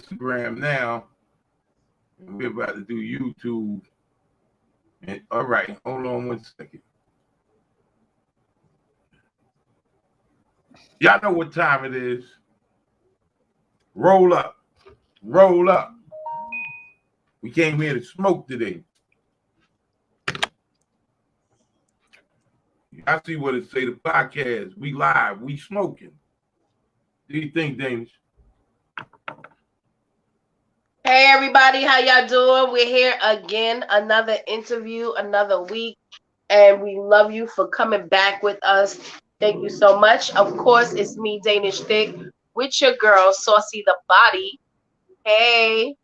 Instagram now, and we're about to do YouTube. And all right, hold on 1 second. Y'all know what time it is. Roll up, roll up. We came here to smoke today. I see what it say. The podcast. We live. We smoking. What do you think, Danish? Hey everybody, how y'all doing? We're here again, another interview, another week, and we love you for coming back with us. Thank you so much. Of course, it's me, Danish Thick, with your girl, Saucy the Body. Hey.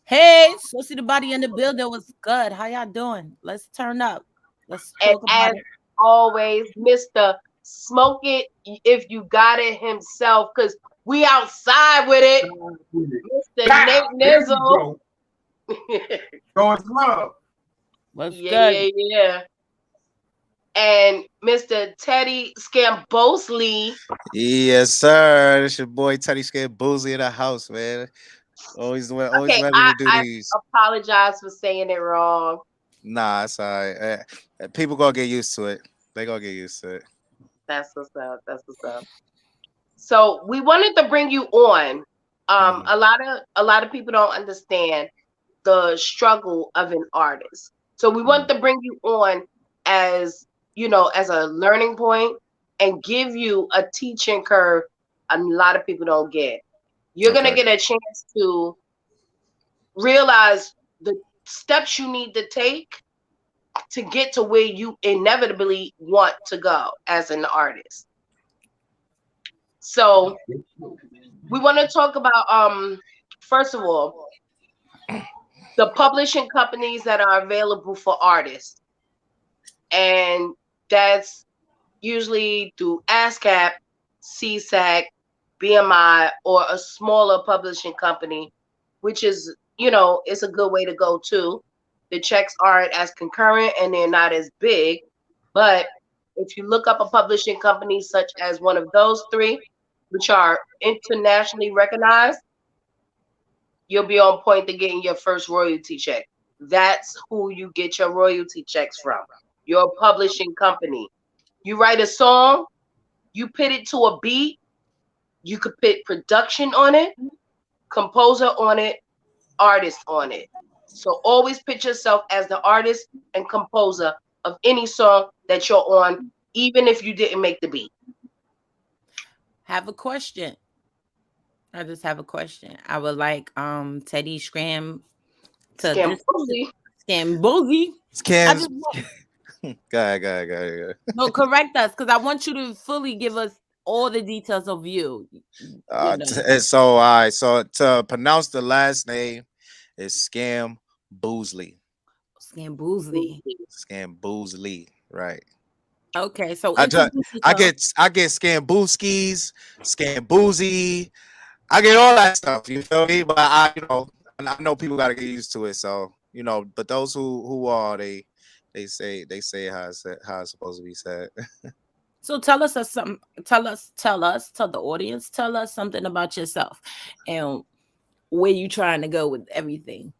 Hey, so see the body in the building was good. How y'all doing? Let's turn up. Let's And talk about as it. always, Mr. Smoke It if you got it himself, because we outside with it. Mr. Bow. Nate There you Nizzle. go. Going love. What's Yeah, good? yeah, yeah. And Mr. Teddy Booslie. Yes, sir. It's your boy Teddy Scared Booslie in the house, man. Always Okay, ready I, to do I these. apologize for saying it wrong. Nah, it's all right. People gonna get used to it. They gonna get used to it. That's what's up. That's what's up. So we wanted to bring you on. Mhm. A lot of people don't understand the struggle of an artist. So we want Mhm. to bring you on as as a learning point and give you a teaching curve a lot of people don't get. You're gonna Okay. get a chance to realize the steps you need to take to get to where you inevitably want to go as an artist. So we want to talk about first of all the publishing companies that are available for artists, and that's usually through ASCAP, CSAC, BMI, or a smaller publishing company, which is it's a good way to go too. The checks aren't as concurrent and they're not as big, but if you look up a publishing company such as one of those three, which are internationally recognized, you'll be on point to getting your first royalty check. That's who you get your royalty checks from. Your publishing company. You write a song, you put it to a beat, you could put production on it, composer on it, artist on it. So always put yourself as the artist and composer of any song that you're on, even if you didn't make the beat. Have a question. I just have a question. I would like Teddy Scram to this Scamboozly. Scambozy. I Scams. just want Go ahead. no correct us because I want you to fully give us all the details of you. You know, And so, all right. So to pronounce the last name is Scam Boozley. Scamboozly. Scam Boozley. Right. Okay, so I just, introduce yourself. I get Scam Booskies, Scam Boozy. I get all that stuff. You feel me? But I know people got to get used to it. So but those who are they say how it's supposed to be said. So tell us something. Tell the audience. Tell us something about yourself and where you trying to go with everything.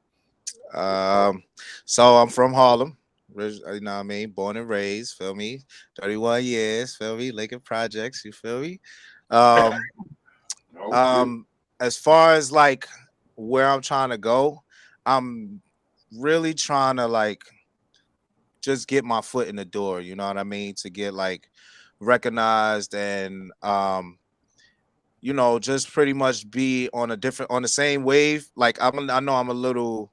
um, so I'm from Harlem. You know what I mean? Born and raised. Feel me? 31 years. Feel me? Lincoln Projects. You feel me? Um, Okay. um, as far as like where I'm trying to go, I'm really trying to like just get my foot in the door, you know what I mean, to get like recognized and just pretty much be on the same wave. Like I know I'm a little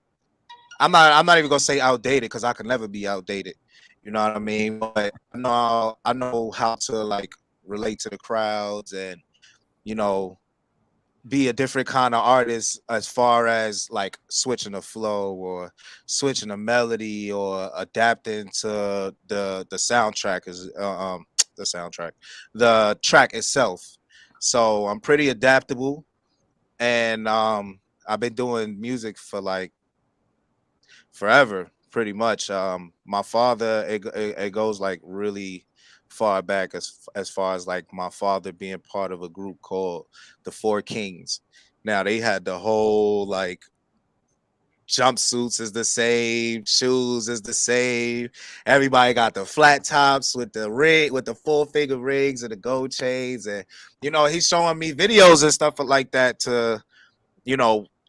I'm not even gonna say outdated because I can never be outdated. You know what I mean? But I know how to like relate to the crowds and you know be a different kind of artist as far as like switching a flow or switching a melody or adapting to the soundtrack is the soundtrack the track itself. So I'm pretty adaptable and I've been doing music for like forever pretty much. My father it goes like really far back as far as like my father being part of a group called the Four Kings. Now they had the whole like jumpsuits is the same, shoes is the same. Everybody got the flat tops with the ring, with the 4-finger rings and the gold chains, and he's showing me videos and stuff like that to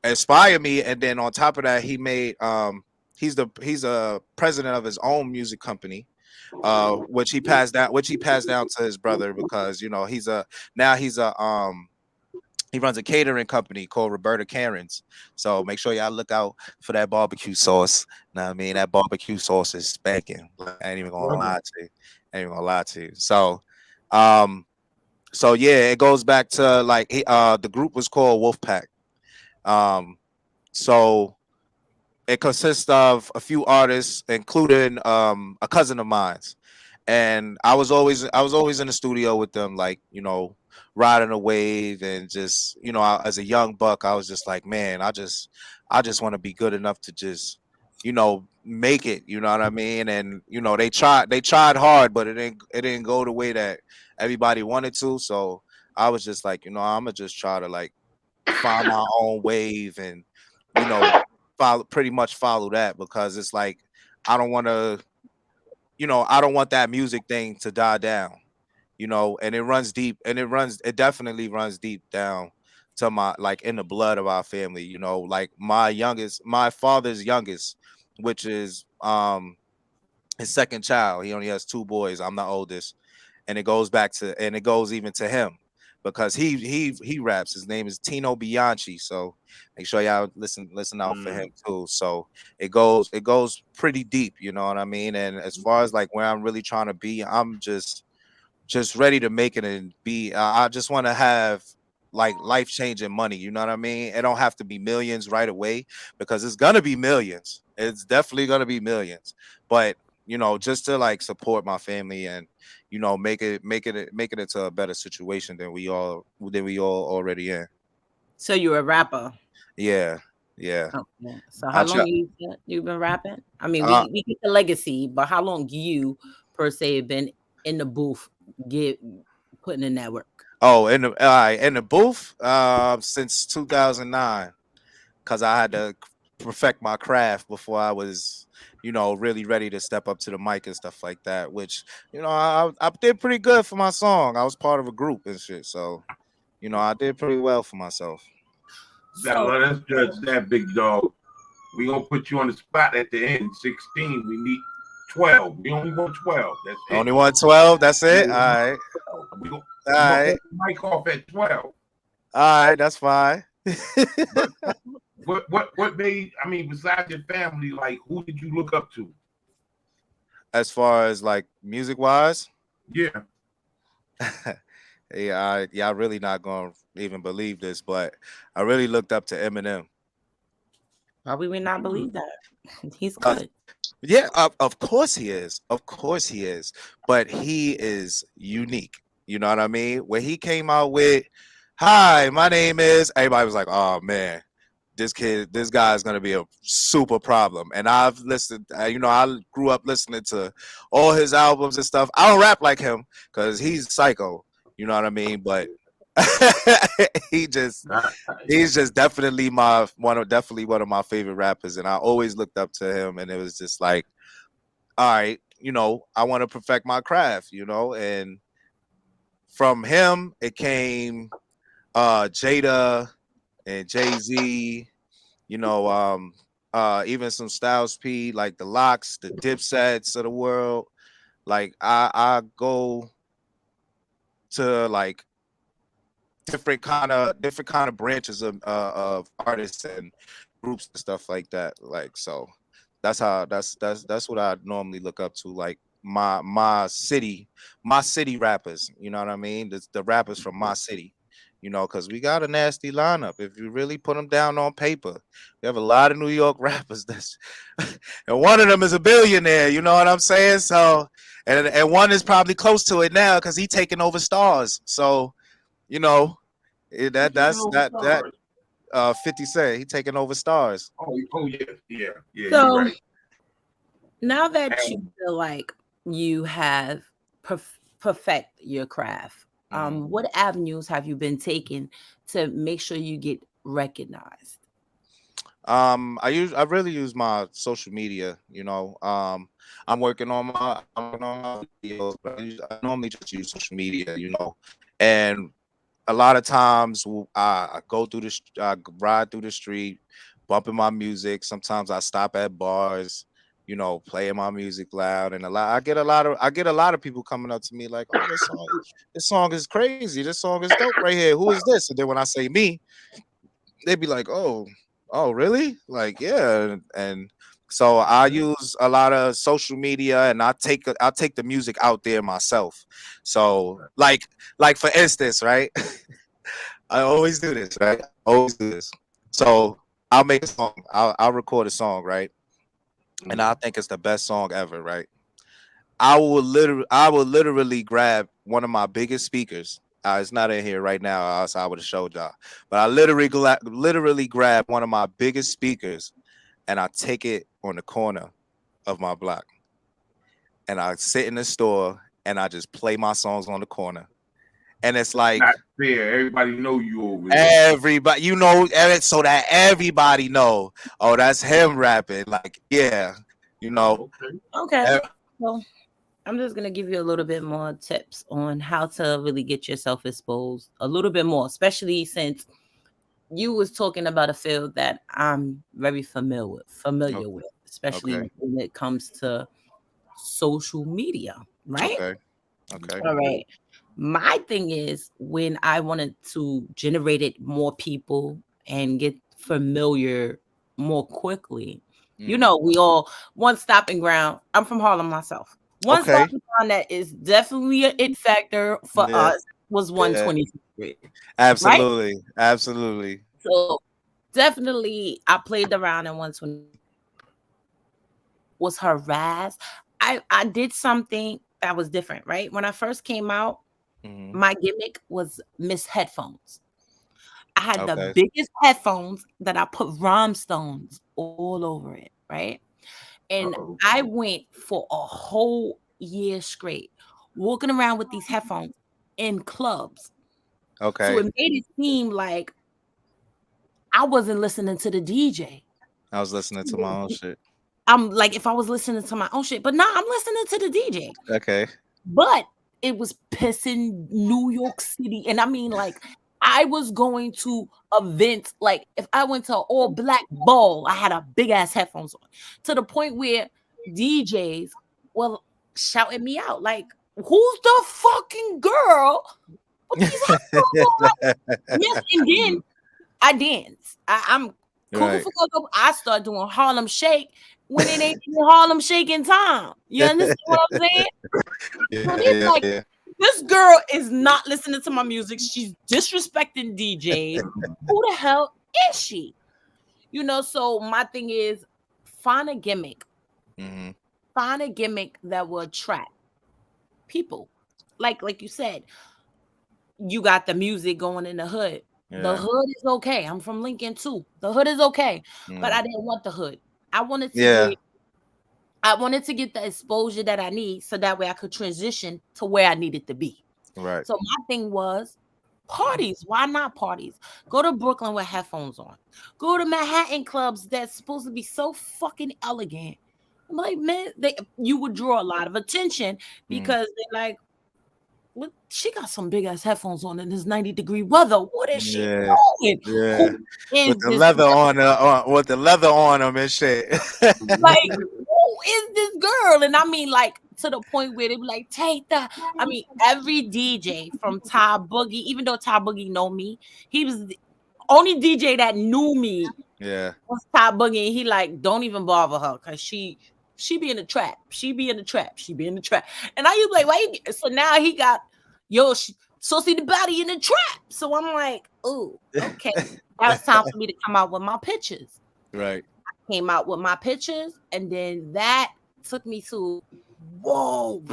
inspire me. And then on top of that, he's a president of his own music company, which he passed down to his brother because he runs a catering company called Roberta Karen's. So make sure y'all look out for that barbecue sauce. Know what I mean? That barbecue sauce is spanking. Like, I ain't even gonna lie to you. I ain't even gonna lie to you. Um, so yeah, it goes back to like the group was called Wolfpack. Um, so it consists of a few artists, including a cousin of mine's. And I was always in the studio with them, like riding a wave, and just as a young buck, I was just like, man, I just want to be good enough to just make it. You know what I mean? And they tried hard, but it didn't go the way that everybody wanted to. So I was just like, I'm gonna just try to like find my own wave, and you know pretty much follow that, because it's like I don't want to I don't want that music thing to die down, and it definitely runs deep down to my, like, in the blood of our family, like my father's youngest, which is his second child. He only has two boys. I'm the oldest, and it goes even to him, because he raps. His name is Tino Bianchi. So make sure y'all listen out for him too. So it goes pretty deep, you know what I mean? And as far as like where I'm really trying to be, I'm just ready to make it and be. I just want to have like life changing money. You know what I mean? It don't have to be millions right away, because it's gonna be millions. It's definitely gonna be millions. But just to like support my family, and make it into a better situation than we all already in. So you're a rapper. Yeah, yeah. Oh, yeah. So I how try. long you've been rapping? I mean, Uh, we get the legacy, but how long you per se have been in the booth, get putting in that work? in the booth since 2009, because I had to perfect my craft before I was, really ready to step up to the mic and stuff like that. Which, I did pretty good for my song. I was part of a group and shit, so I did pretty well for myself. Gotta So let us judge that, big dog. We gonna put you on the spot at the end. 16. We need 12. We only want 12. That's it. Only 112. That's We it. All only right. want 12. All We gonna right. cut the mic off at 12. All right. That's fine. But what made, I mean, besides your family, like who did you look up to? As far as like music wise, Yeah. yeah, y'all really not gonna even believe this, but I really looked up to Eminem. why we would not believe that? He's Uh, good. yeah, of course he is. Of course he is. But he is unique. You know what I mean? When he came out with, "Hi, my name is," everybody was like, "Oh man, this guy is gonna be a super problem." And I've listened, I grew up listening to all his albums and stuff. I don't rap like him because he's psycho. You know what I mean? But he just he's just definitely definitely one of my favorite rappers, and I always looked up to him, and it was just like, all right, I want to perfect my craft, and from him it came Jada and Jay-Z, even some Styles P, like the Locks, the Dipsets of the world. Like I go to like different kind of branches of artists and groups and stuff like that. Like, so that's what I normally look up to. Like my city rappers. You know what I mean? The rappers from my city. Because we got a nasty lineup. If you really put them down on paper, we have a lot of New York rappers. And one of them is a billionaire. You know what I'm saying? So, and one is probably close to it now because he taking over stars. So, you know, that 50 Cent, he taking over stars. Oh yeah, yeah, yeah. You're So right. now that you And feel like you have perfect your craft, what avenues have you been taking to make sure you get recognized? I really use my social media. I'm working on my videos, but I normally just use social media. And a lot of times I go through I ride through the street, bumping my music. Sometimes I stop at bars, playing my music loud, and I get a lot of people coming up to me like, "Oh, this song is crazy. This song is dope right here. Who is this?" And then when I say me, they'd be like, "Oh, really?" Like, yeah, and so I use a lot of social media, and I take the music out there myself. So, like for instance, right? I always do this, right? I always do this. So I'll make a song. I'll record a song, right? And I think it's the best song ever, right? I will literally grab one of my biggest speakers. It's not in here right now, else I would have showed y'all. But I literally grab one of my biggest speakers and I take it on the corner of my block. And I sit in the store and I just play my songs on the corner. And it's like Not fair. Everybody know you over there. everybody, so that everybody know, oh, that's him rapping. Like, yeah, Okay. Okay. eh, Well, I'm just gonna give you a little bit more tips on how to really get yourself exposed a little bit more, especially since you was talking about a field that I'm very familiar with, especially okay, when it comes to social media, right? okay, okay. All right. My thing is when I wanted to generate it more people and get familiar more quickly. We all one stopping ground. I'm from Harlem myself. One Okay. stopping ground that is definitely a it factor for Yeah, us was yeah, 126th Street, right? absolutely. So definitely I played around in 120 was harassed. I did something that was different, right? When I first came out, Hmm. my gimmick was Miss Headphones. I had the Okay. biggest headphones that I put rhinestones all over it, right? And Uh-oh. I went for a whole year straight walking around with these headphones in clubs. So Okay. it made it seem like I wasn't listening to the DJ. I was listening to my own shit. I'm like, if I was listening to my own shit, but nah, I'm listening to the DJ. Okay. But it was pissing New York City. And I mean, like, I was going to events. Like, if I went to an all black ball, I had a big ass headphones on to the point where DJs were shouting me out, like, who's the fucking girl with these headphones on? Like, yes, and then I dance. I'm cool Right. for cocoa. I start doing Harlem Shake when it ain't even Harlem Shaking time. You understand what I'm saying? So Yeah, they yeah, like, yeah. this girl is not listening to my music. She's disrespecting DJs. Who the hell is she? So my thing is find a gimmick. Hmm. Find a gimmick that will attract people. Like you said, you got the music going in the hood. The Yeah. hood is okay. I'm from Lincoln too. The hood is okay. But Mm. I didn't want the hood. I wanted to Yeah. get I wanted to get the exposure that I need so that way I could transition to where I needed to be. Right. So my thing was parties. Why not parties? Go to Brooklyn with headphones on. Go to Manhattan clubs that's supposed to be so fucking elegant. I'm like, man, you would draw a lot of attention Mm. because they're like, what? She got some big ass headphones on in this 90-degree weather. What is she Yeah. doing? Yeah. Who is With the this leather girl? with the leather on them and shit. Like, who is this girl? And I mean, like, to the point where they be like, every DJ from Ty Boogie, even though Ty Boogie know me, he was the only DJ that knew me Yeah. was Ty Boogie. And he like, don't even bother her because she be in the trap. She be in the trap. She be in the trap. And I used to be like, why you so now he got so see the body in the trap. So I'm like, oh, okay. Now it's time for me to come out with my pictures. Right. Came out with my pictures, and then that took me to whoa,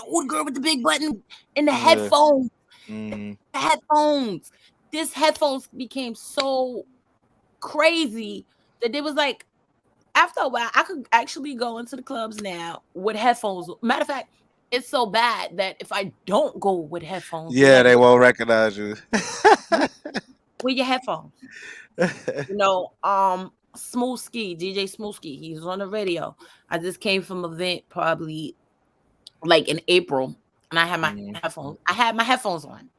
old girl with the big button and the Yeah. headphones. Mm. The headphones. This headphones became so crazy that it was like after a while, I could actually go into the clubs now with headphones. Matter of fact, it's so bad that if I don't go with headphones, they're Yeah, like, they won't recognize you. where your headphones? You know, Smooski, DJ Smooski, he's on the radio. I just came from an event probably like in April, and I had my Mhm. headphones. I had my headphones on,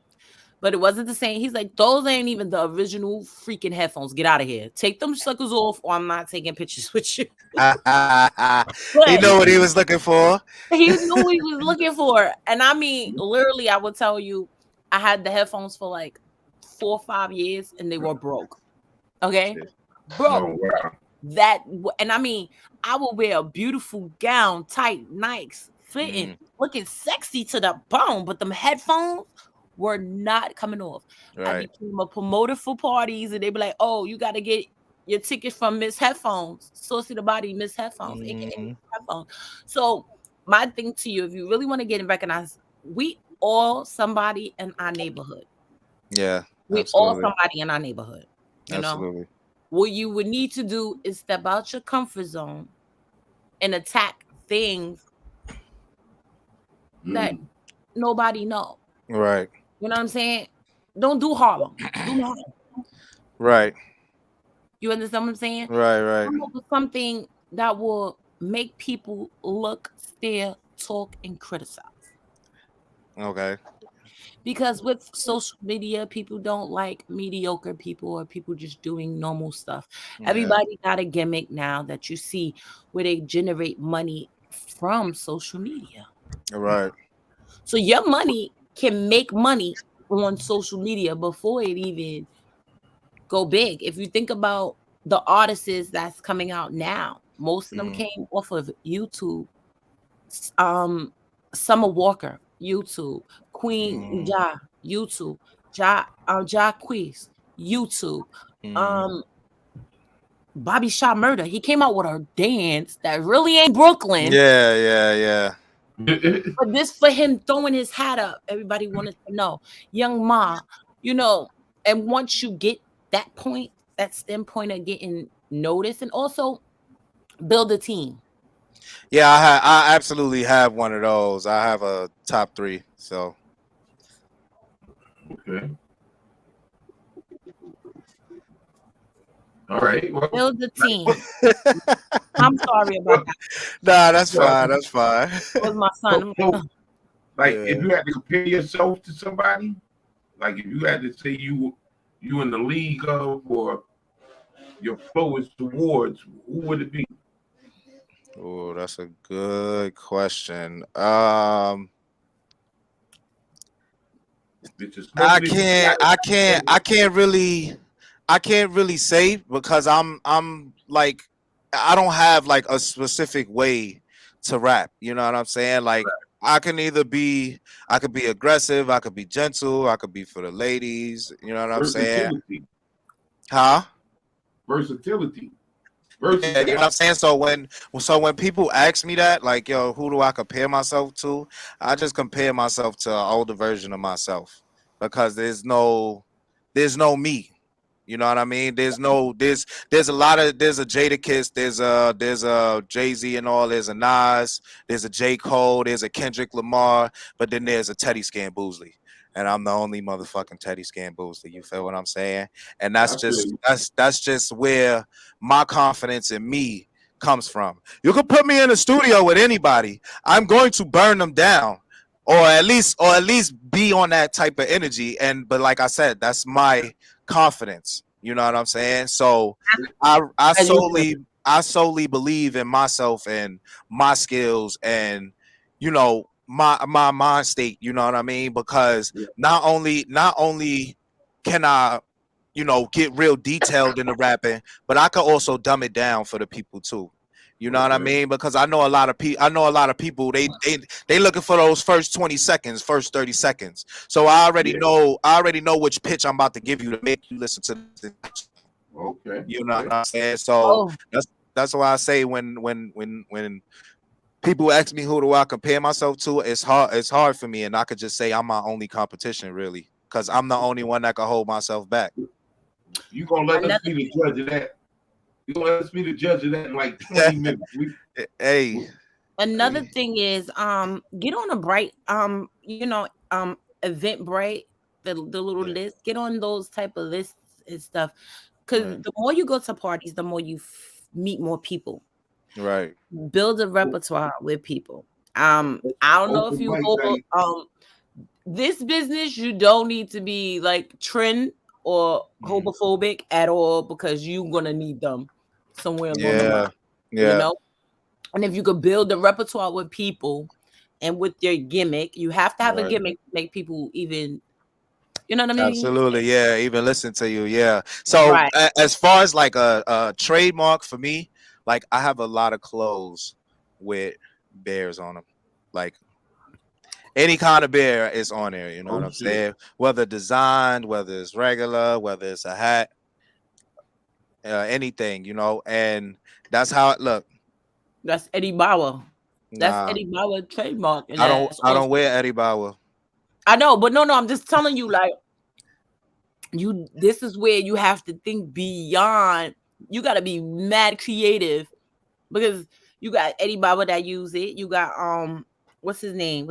but it wasn't the same. He's like, those ain't even the original freaking headphones. Get out of here. Take them suckers off, or I'm not taking pictures with you. He But knew what he was looking for. he knew what he was looking for. And I mean, literally, I would tell you, I had the headphones for like 4 or 5 years and they were broke. Okay. Broke. Oh wow. And I mean, I would wear a beautiful gown, tight, nice, fitting, Mm, looking sexy to the bone, but them headphones were not coming off. I right. became a promoter for parties, and they be like, "Oh, you got to get your ticket from Miss Headphones, Saucy the Body, Miss Headphones, aka Mhm. Headphones." So, my thing to you, if you really want to get recognized, we all somebody in our neighborhood. Yeah, We all absolutely. somebody in our neighborhood. You know, Absolutely. what you would need to do is step out your comfort zone and attack things that Mm. nobody know. Right. You know what I'm saying? Don't do Harlem. Do Harlem. Right. You understand what I'm saying? Right. Right. Come up with something that will make people look, stare, talk, and criticize. Okay. Because with social media, people don't like mediocre people or people just doing normal stuff. Yeah. Everybody got a gimmick now that you see where they generate money from social media. Right. So your money can make money on social media before it even go big. If you think about the artists that's coming out now, most of them Mm, came off of YouTube. Um, Summer Walker, YouTube, Queen mm, Ja, YouTube, Quiz, YouTube, mm. um, Bobby Shaw Murder. He came out with a dance that really ain't Brooklyn, Yeah. Yeah. Yeah. but this for him throwing his hat up. Everybody wanted to know, Young Ma, you know. And once you get that point, that stem point of getting noticed, and also build a team. Yeah. I absolutely have one of those. I have a top three. So Okay. All right. Well, Build a team. I'm sorry about that. nah, that's well, fine. That's fine. It was my son. I'm so, like, so, "Ugh." like, if Yeah. you had to compare yourself to somebody, like if you had to say you in the league of or your lowest awards, who would it be? Oh, that's a good question. It's as I simple as you can't. got I it. can't. I can't really. I can't really say because I'm like I don't have like a specific way to rap. You know what I'm saying? Like I can either be I could be aggressive, I could be gentle, I could be for the ladies. You know what I'm saying? Versatility, Huh? versatility, Yeah, you know what versatile. I'm saying. So when people ask me that, like, yo, who do I compare myself to? I just compare myself to an older version of myself because there's no me. You know what I mean? There's a lot of there's a Jadakiss, there's a Jay-Z and all, there's a Nas, there's a J. Cole, there's a Kendrick Lamar, but then there's a Teddy Boozley. And I'm the only motherfucking Teddy Boozley. You feel what I'm saying? And I that's feel just you. that's just where my confidence in me comes from. You could put me in a studio with anybody. I'm going to burn them down. Or at least be on that type of energy. And but like I said, that's my confidence. You know what I'm saying? So I As you should. solely believe in myself and my skills and my mind state, you know what I mean? Because Yeah, not only can I get real detailed in the rapping, but I could also dumb it down for the people too. You know what I okay. mean? Because I know a lot of people they looking for those first 20 seconds, first 30 seconds. So Yeah, I already know which pitch I'm about to give you to make you listen to this. okay, You know what okay. I'm saying? So Oh, that's why I say when people ask me who do I compare myself to, it's hard for me, and I could just say I'm my only competition really, because I'm the only one that can hold myself back. You gonna let us another be the judge of that? You gonna let us be the judge of that in like 20 minutes? Hey, We another hey, thing is get on a bright Eventbrite, the little yeah, list, get on those type of lists and stuff. Because the more you go to parties, the more you meet more people. Right. Build a repertoire with people. I don't know if you hold this business, you don't need to be like trend or homophobic at all because you're gonna need them somewhere along the line. Yeah. You know? And if you could build a repertoire with people and with your gimmick, you have to have a gimmick to make people even, you know what I mean? Absolutely, yeah. Even listen to you, yeah. So as far as like a trademark for me, like I have a lot of clothes with bears on them, like any kind of bear is on there. You know what I'm saying? Whether designed, whether it's regular, whether it's a hat, anything, you know. And that's how it look. That's Eddie Bauer. That's Eddie Bauer trademark. And I don't wear Eddie Bauer. I know, but no, I'm just telling you, like, this is where you have to think beyond. You got to be mad creative because you got Eddie Bauer that use it. You got what's his name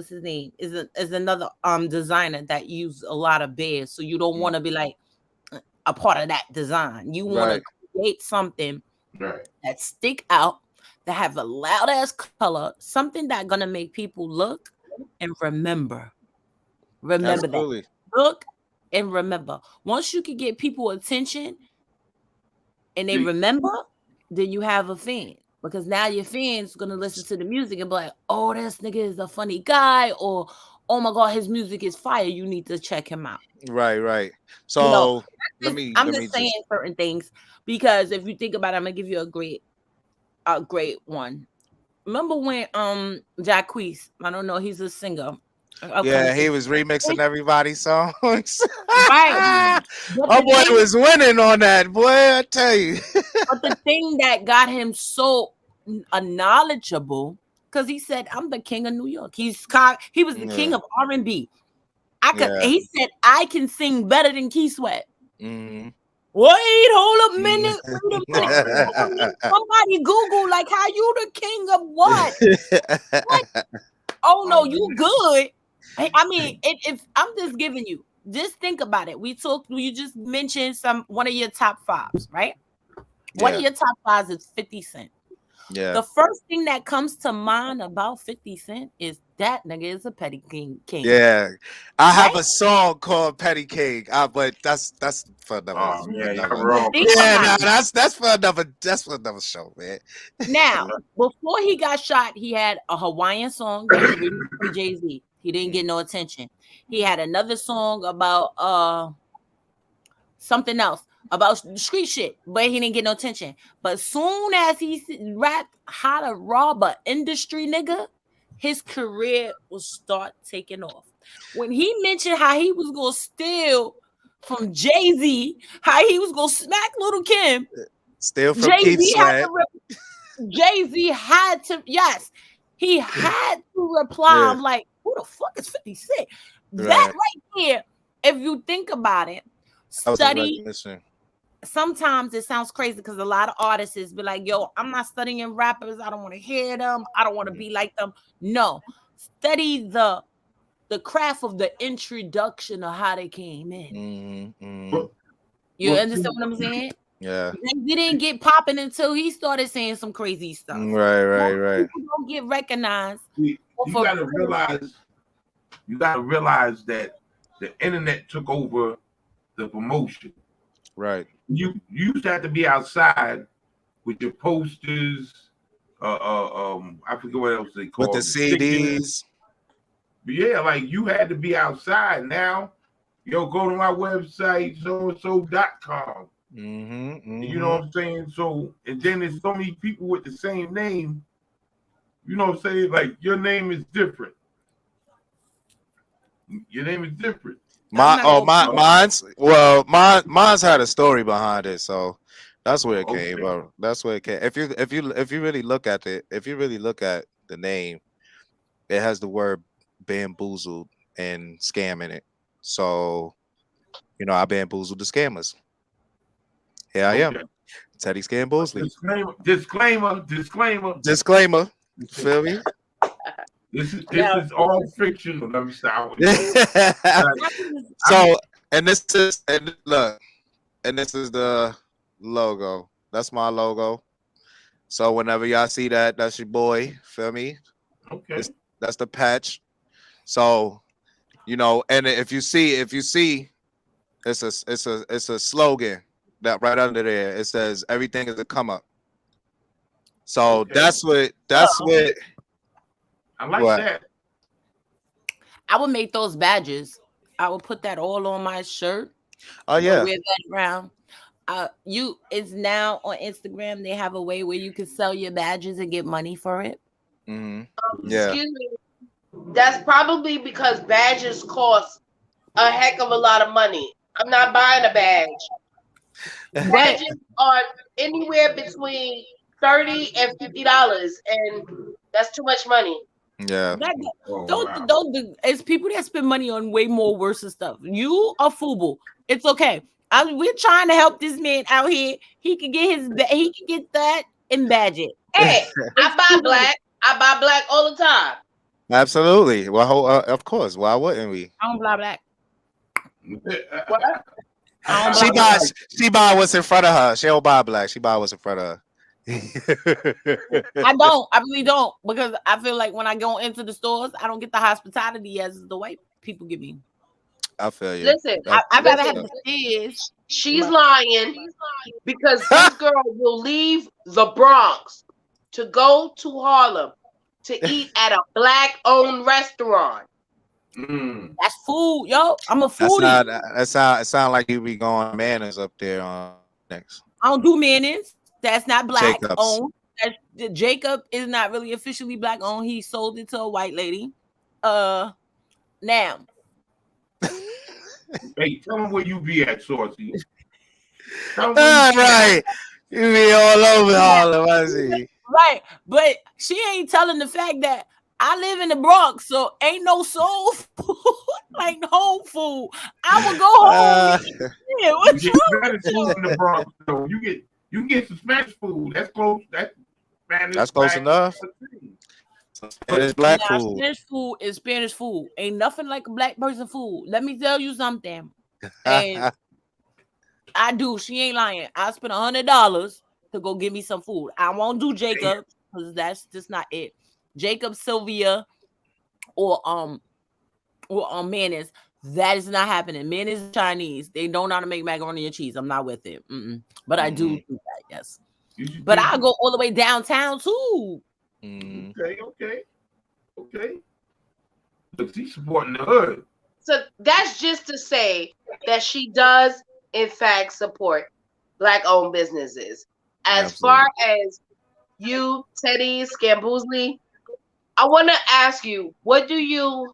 is another designer that use a lot of bears. So you don't want to be like a part of that design. You want to create something that stick out, that have a loud ass color, something that gonna make people look and remember that. Look and remember. Once you can get people attention and they remember, then you have a fan. Because now your fans gonna listen to the music and be like, oh, this nigga is a funny guy, or oh my god, his music is fire. You need to check him out. Right. So I'm just saying certain things because if you think about it, I'm gonna give you a great one. Remember when Jacquees, I don't know, he's a singer. Yeah, he was remixing everybody's songs. Right. My boy was winning on that, boy, I tell you. But the thing that got him so knowledgeable, because he said, I'm the king of New York. He was the king of R&B. He said, I can sing better than Key Sweat. Mm-hmm. Wait, hold up a minute. Somebody Google, like, how you the king of what? What? Oh no, you good. I mean, if I'm just giving you, just think about it. You just mentioned one of your top fives, right? One of your top fives is 50 Cent. Yeah. The first thing that comes to mind about 50 Cent is that nigga is a petty king. Yeah. I have a song called Petty King. But that's for another. Oh yeah, you're wrong. Yeah, that's for another show, man. Now, before he got shot, he had a Hawaiian song that he remixed from Jay-Z. He didn't get no attention. He had another song about something else, about street shit, but he didn't get no attention. But soon as he rapped how to rob a industry nigga, his career will start taking off. When he mentioned how he was gonna steal from Jay-Z, how he was gonna smack Little Kim, steal from Keith Sweat. Jay-Z had to, yes, he had to reply. Yeah. I'm like, who the fuck is 50 Cent? Right. That right there, if you think about it, study. Sometimes it sounds crazy because a lot of artists be like, yo, I'm not studying rappers. I don't want to hear them. I don't want to be like them. No, study the craft of the introduction of how they came in. Mm-hmm. You understand what I'm saying? Yeah. He didn't get popping until he started saying some crazy stuff. Right. People don't get recognized. You gotta realize that the internet took over the promotion. Right. You used to have to be outside with your posters. I forget what else they call with the CDs. But yeah, like you had to be outside. Now, go to my website, so-and-so.com. Mm-hmm. You know what I'm saying? So, and then there's so many people with the same name. You know what I'm saying? Like your name is different. Your name is different. Mine's had a story behind it, so that's where it came from. That's where it came. If you really look at it, if you really look at the name, it has the word bamboozled and scam in it. So, I bamboozled the scammers. Here I am, Teddy Scam Booslie. Disclaimer. Feel me? This is all fictional. Let me stop. So, and this is the logo. That's my logo. So whenever y'all see that, that's your boy. Feel me? Okay. That's the patch. So and if you see, it's a slogan that right under there. It says everything is a come up. So Okay. that's what. I like What? that. I would make those badges. I would put that all on my shirt. Oh Go yeah. wear that around. It's now on Instagram. They have a way where you can sell your badges and get money for it. Yeah. Excuse me. That's probably because badges cost a heck of a lot of money. I'm not buying a badge. But Badges are anywhere between $30 and $50, and that's too much money. Yeah. that, Oh, those, wow. it's people that spend money on way more worse stuff. You a fool. It's okay. We're trying to help this man out here. He can get he can get that and badge it. Hey, It's too late. I buy black all the time. Absolutely. Well, of course. Why wouldn't we? I don't buy black. What? I don't She buy black. buy what's in front of her. She don't buy black. She buy what's in front of her. I don't. I really don't, because I feel like when I go into the stores, I don't get the hospitality as the white people give me. I feel you. Listen, I'd rather have listen. the stairs. She's lying because this girl will leave the Bronx to go to Harlem to eat at a black-owned restaurant. Mm. That's food, yo. I'm a That's foodie. not. It sound like you be going manners up there on next. I don't do mayonnaise. That's not black Jacobs. owned. Jacob is not really officially black owned. He sold it to a white lady. Now Hey, tell them where you be at, Saucy. Tell 'em All where you be at. right. You be all over Harlem, I see. right, but she ain't telling the fact that I live in the Bronx, so ain't no soul food like home food. I would go home. And eat. Yeah, You what's get wrong better with food you? in the Bronx, though. You can get some Spanish food. That's close. That's Spanish. That's close black, enough. And it's black Now, food. Spanish food is Spanish food. Ain't nothing like a black person food. Let me tell you something. And I do. She ain't lying. I spent $100 to go get me some food. I won't do Jacob because that's just not it. Jacob, Sylvia, or mayonnaise. That is not happening. Mayonnaise is Chinese. They don't know how to make macaroni and cheese. I'm not with it. But I do that. Yes. But I go all the way downtown too. Okay. Look, she's supporting the hood. So that's just to say that she does, in fact, support black-owned businesses. As far as you, Teddy, Scamboozly, I want to ask you, what do you?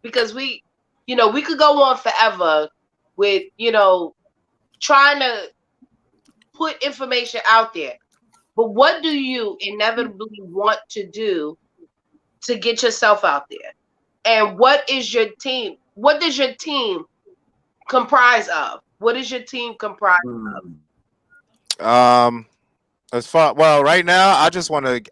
Because we could go on forever with trying to put information out there. But what do you inevitably want to do to get yourself out there? And what is your team? What does your team comprise of? What is your team comprised of? As far right now, I just really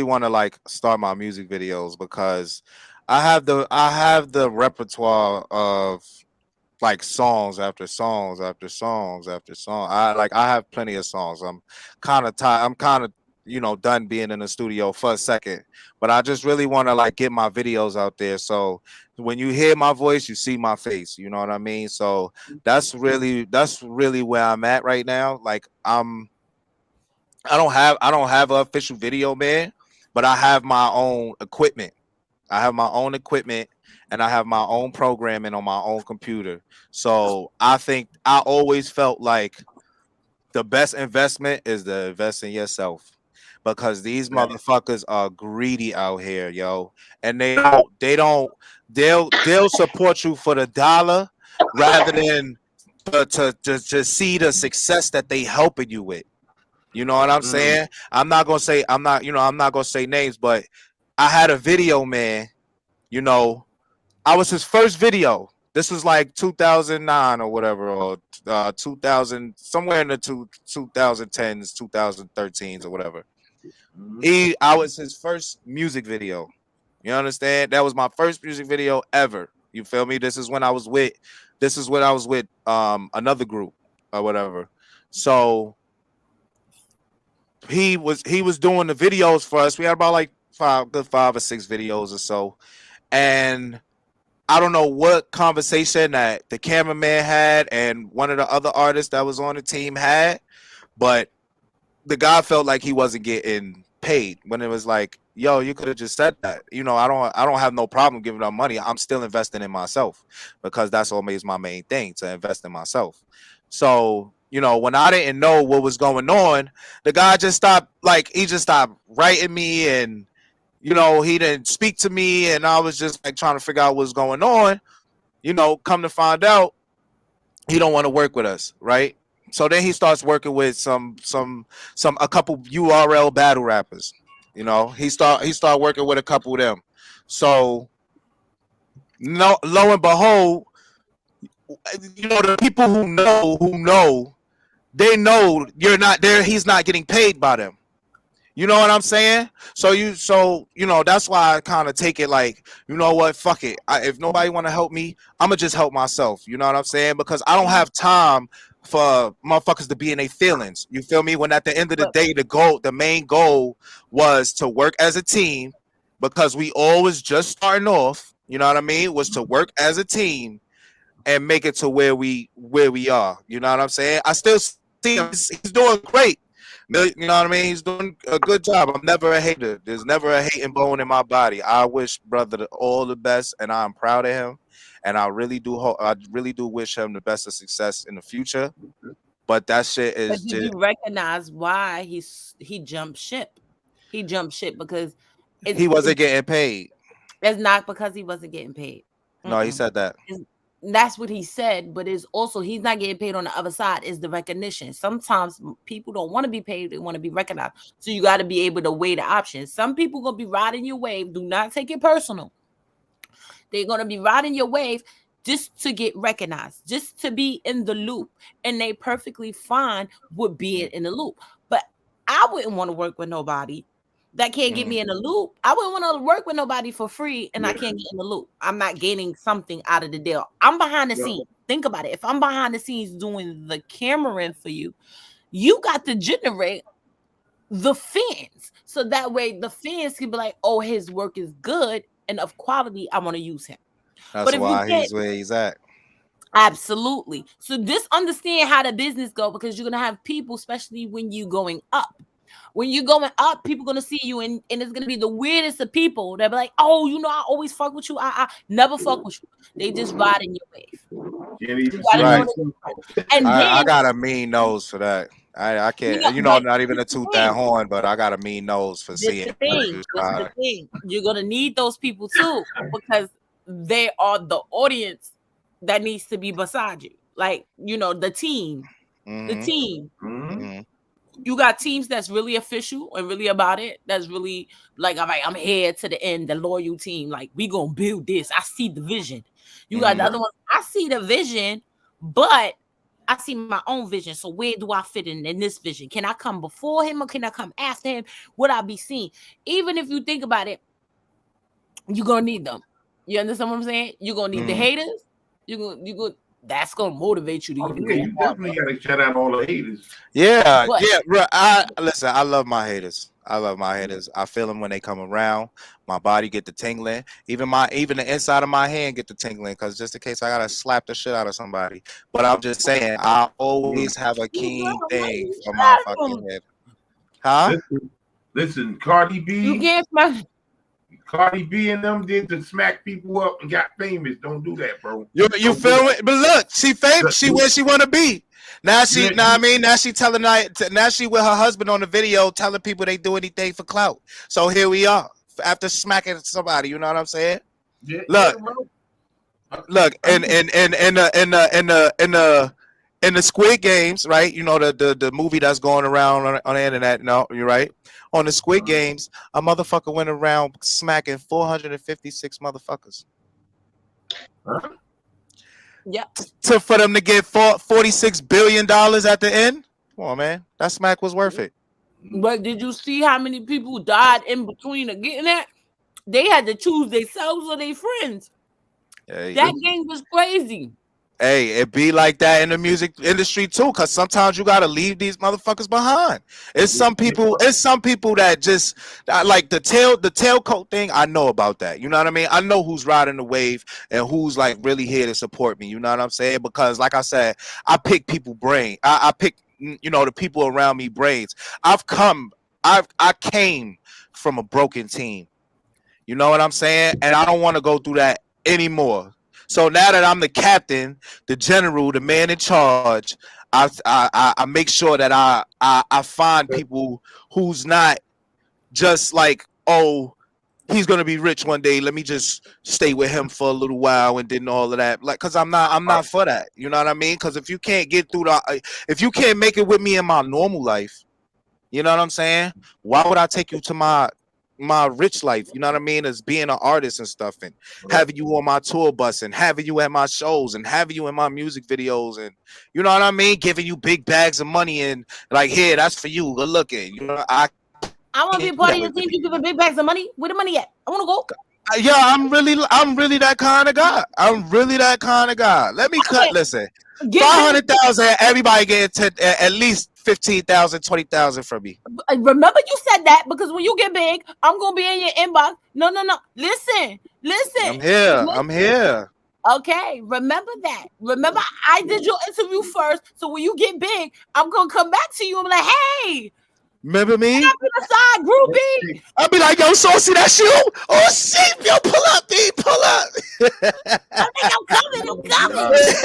want to like start my music videos because I have the repertoire of like songs after songs after songs after song. I have plenty of songs. I'm kind of tired. I'm kind of done being in the studio for a second, but I just really want to like get my videos out there. So when you hear my voice, you see my face. You know what I mean? So that's really where I'm at right now. Like I don't have an official video man, but I have my own equipment. I have my own equipment and I have my own programming on my own computer. So I think I always felt like the best investment is to invest in yourself because these motherfuckers are greedy out here, yo. And they'll support you for the dollar rather than to see the success that they helping you with. You know what I'm saying? I'm not gonna say names, but I had a video man, I was his first video. This was like 2009 or whatever, or 2000, somewhere in the 2010s, 2013s or whatever. I was his first music video. You understand? That was my first music video ever. You feel me? This is when I was with This is when I was with another group or whatever. So he was doing the videos for us. We had about like 5 or 6 videos or so. And I don't know what conversation that the cameraman had and one of the other artists that was on the team had, but the guy felt like he wasn't getting paid when it was like, yo, you could have just said that. I don't have no problem giving up money. I'm still investing in myself because that's always my main thing, to invest in myself. So, when I didn't know what was going on, the guy just stopped, he just stopped writing me, and he didn't speak to me, and I was just like trying to figure out what's going on. Come to find out, he don't want to work with us, right? So then he starts working with a couple URL battle rappers. He start working with a couple of them. So no, lo and behold, the people who know, they know you're not there. He's not getting paid by them. You know what I'm saying? So that's why I kind of take it like, you know what, fuck it. If nobody want to help me, I'm gonna just help myself. You know what I'm saying? Because I don't have time for motherfuckers to be in their feelings. You feel me? When at the end of the day, the main goal was to work as a team, because we always just starting off. You know what I mean? Was to work as a team and make it to where we are. You know what I'm saying? I still see him. He's doing great. You know what I mean? He's doing a good job. I'm never a hater. There's never a hating bone in my body. I wish brother all the best, and I'm proud of him. And I really do wish him the best of success in the future. But that shit is. But did you recognize why he jumped ship? He jumped ship because he wasn't getting paid. It's not because he wasn't getting paid. No, he said that. That's what he said, but it's also he's not getting paid on the other side is the recognition. Sometimes people don't want to be paid, they want to be recognized. So you got to be able to weigh the options. Some people gonna be riding your wave. Do not take it personal. They're gonna be riding your wave just to get recognized, just to be in the loop, and they perfectly fine with being in the loop. But I wouldn't want to work with nobody that can't get me in the loop. I wouldn't want to work with nobody for free and I can't get in the loop. I'm not gaining something out of the deal. I'm behind the scenes. Think about it. If I'm behind the scenes doing the cameraing for you, you got to generate the fans. So that way the fans can be like, oh, his work is good and of quality. I want to use him. That's why he's where he's at. Absolutely. So just understand how the business go, because you're going to have people, especially when you going up. When you're going up, people gonna see you, and it's gonna be the weirdest of people. They'll be like, "Oh, I always fuck with you. I never fuck with you." They just riding your wave. Right. And I got a mean nose for that. I can't. Not even to toot that horn, but I got a mean nose for seeing. This is the thing. You're gonna need those people too, because they are the audience that needs to be beside you. Like the team, the team. Mm-hmm. You got teams that's really official and really about it. That's really like, all right, I'm here to the end, the loyal team. Like, we gonna build this. I see the vision. You got the other ones. I see the vision, but I see my own vision. So where do I fit in this vision? Can I come before him or can I come after him? Would I be seen? Even if you think about it, you're gonna need them. You understand what I'm saying? You're gonna need the haters. That's gonna motivate you to even go. You definitely gotta shut out all the haters. Yeah, bro. Listen, I love my haters. I feel them when they come around. My body get the tingling. Even the inside of my hand get the tingling, because just in case I gotta slap the shit out of somebody. But I'm just saying, I always have a keen thing for my fucking head. Huh? Listen, Cardi B. You can't smack. Cardi B and them did to smack people up and got famous. Don't do that, bro. You feel it? But look, she famous. She where she want to be. Now she, now she telling, now she with her husband on the video telling people they do anything for clout. So here we are after smacking somebody. You know what I'm saying? Yeah, look, in the Squid Games, right? The movie that's going around on the internet. No, you're right. On the Squid Games, a motherfucker went around smacking 456 motherfuckers. Huh? Yeah. For them to get $46 billion at the end? Come on, man. That smack was worth it. But did you see how many people died in between of getting that? They had to choose themselves or their friends. Yeah, that game was crazy. Hey, it be like that in the music industry too, cause sometimes you gotta leave these motherfuckers behind. It's some people that just like the tailcoat thing. I know about that. You know what I mean? I know who's riding the wave and who's like really here to support me. You know what I'm saying? Because like I said, I pick people brain. I pick the people around me brains. I came from a broken team. You know what I'm saying? And I don't want to go through that anymore. So now that I'm the captain, the general, the man in charge, I make sure that I find people who's not just like, oh, he's gonna be rich one day. Let me just stay with him for a little while and then all of that. Like, cause I'm not for that. You know what I mean? Cause if you can't get through if you can't make it with me in my normal life, you know what I'm saying? Why would I take you to my rich life? You know what I mean? As being an artist and stuff, and having you on my tour bus, and having you at my shows, and having you in my music videos, and you know what I mean? Giving you big bags of money and like, here, that's for you. Good looking. You know, I want to be can't a do part that of your with team. me. You giving big bags of money. Where the money at? I want to go. Yeah, I'm really that kind of guy. I'm really that kind of guy. Let me cut. Okay. Listen, Get 500,000. Everybody get at least 15,000, 20,000 from me. remember you said that because when you get big, I'm gonna be in your inbox. No. Listen. I'm here. I'm Listen. here. Okay, remember that. Remember, I did your interview first. So when you get big, I'm gonna come back to you and be like, hey, Remember me? step to the side, groupie. I'll be like, yo, Saucy, that's you? Oh, shit, yo, pull up, B, pull up. I'm like, I'm coming. I'm like,